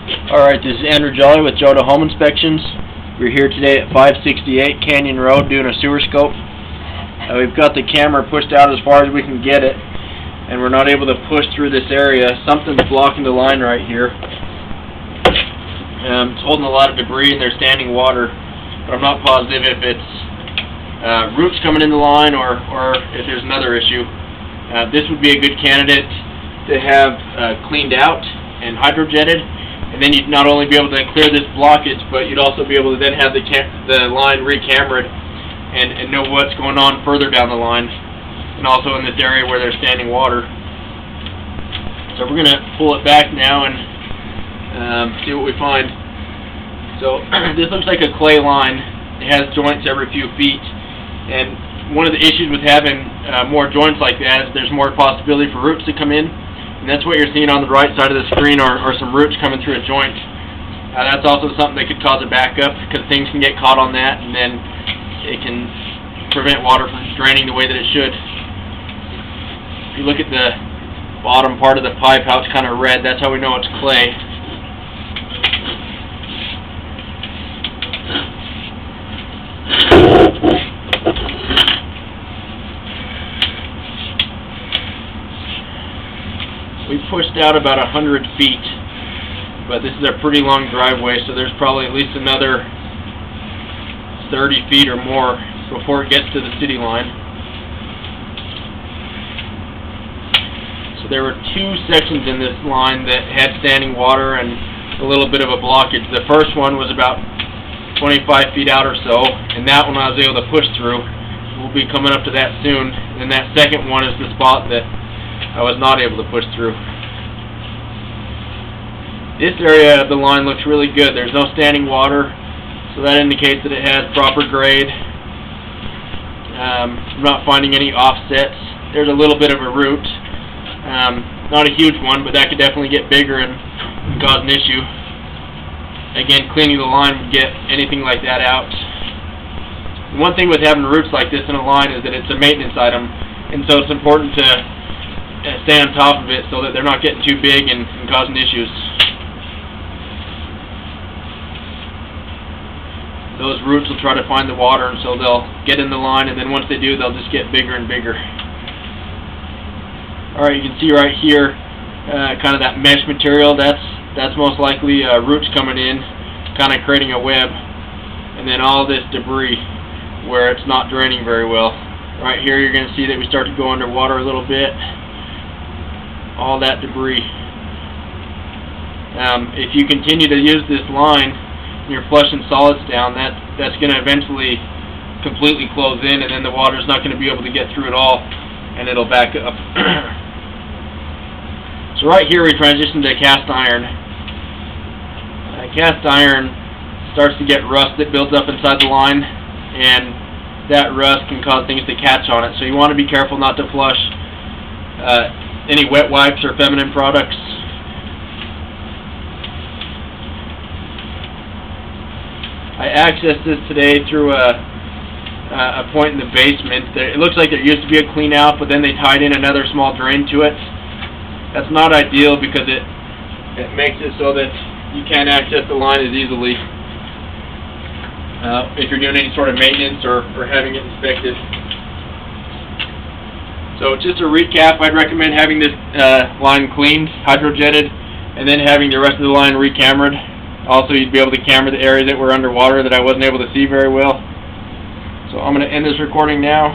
Alright, this is Andrew Jolly with Joda Home Inspections. We're here today at 568 Canyon Road doing a sewer scope. We've got the camera pushed out as far as we can get it, and we're not able to push through this area. Something's blocking the line right here. It's holding a lot of debris and there's standing water, but I'm not positive if it's roots coming in the line or if there's another issue. This would be a good candidate to have cleaned out and hydrojetted, and then you'd not only be able to clear this blockage, but you'd also be able to then have the line re-cameraed and know what's going on further down the line, and also in this area where there's standing water. So we're going to pull it back now and see what we find. So this looks like a clay line. It has joints every few feet, and one of the issues with having more joints like that is there's more possibility for roots to come in. And that's what you're seeing on the right side of the screen are some roots coming through a joint. That's also something that could cause a backup, because things can get caught on that and then it can prevent water from draining the way that it should. If you look at the bottom part of the pipe, how it's kind of red, that's how we know it's clay. We pushed out about 100 feet, but this is a pretty long driveway, so there's probably at least another 30 feet or more before it gets to the city line. So there were two sections in this line that had standing water and a little bit of a blockage. The first one was about 25 feet out or so, and that one I was able to push through. We'll be coming up to that soon. And that second one is the spot that I was not able to push through. This area of the line looks really good. There's no standing water, so that indicates that it has proper grade. I'm not finding any offsets. There's a little bit of a root. Not a huge one, but that could definitely get bigger and cause an issue. Again, cleaning the line would get anything like that out. One thing with having roots like this in a line is that it's a maintenance item, and so it's important to stay on top of it so that they're not getting too big and causing issues. Those roots will try to find the water, and so they'll get in the line, and then once they do, they'll just get bigger and bigger. Alright, you can see right here kind of that mesh material. That's most likely roots coming in, kind of creating a web, and then all this debris where it's not draining very well. Right here you're going to see that we start to go underwater a little bit. All that debris. If you continue to use this line and you're flushing solids down, that's going to eventually completely close in, and then the water's not going to be able to get through at all, and it'll back up. So right here we transition to cast iron. Cast iron starts to get rust that builds up inside the line, and that rust can cause things to catch on it. So you want to be careful not to flush any wet wipes or feminine products. I accessed this today through a point in the basement. It looks like there used to be a clean out, but then they tied in another small drain to it. That's not ideal because it makes it so that you can't access the line as easily if you're doing any sort of maintenance or having it inspected. So just to recap, I'd recommend having this line cleaned, hydrojetted, and then having the rest of the line re-cameraed. Also, you'd be able to camera the areas that were underwater that I wasn't able to see very well. So I'm going to end this recording now.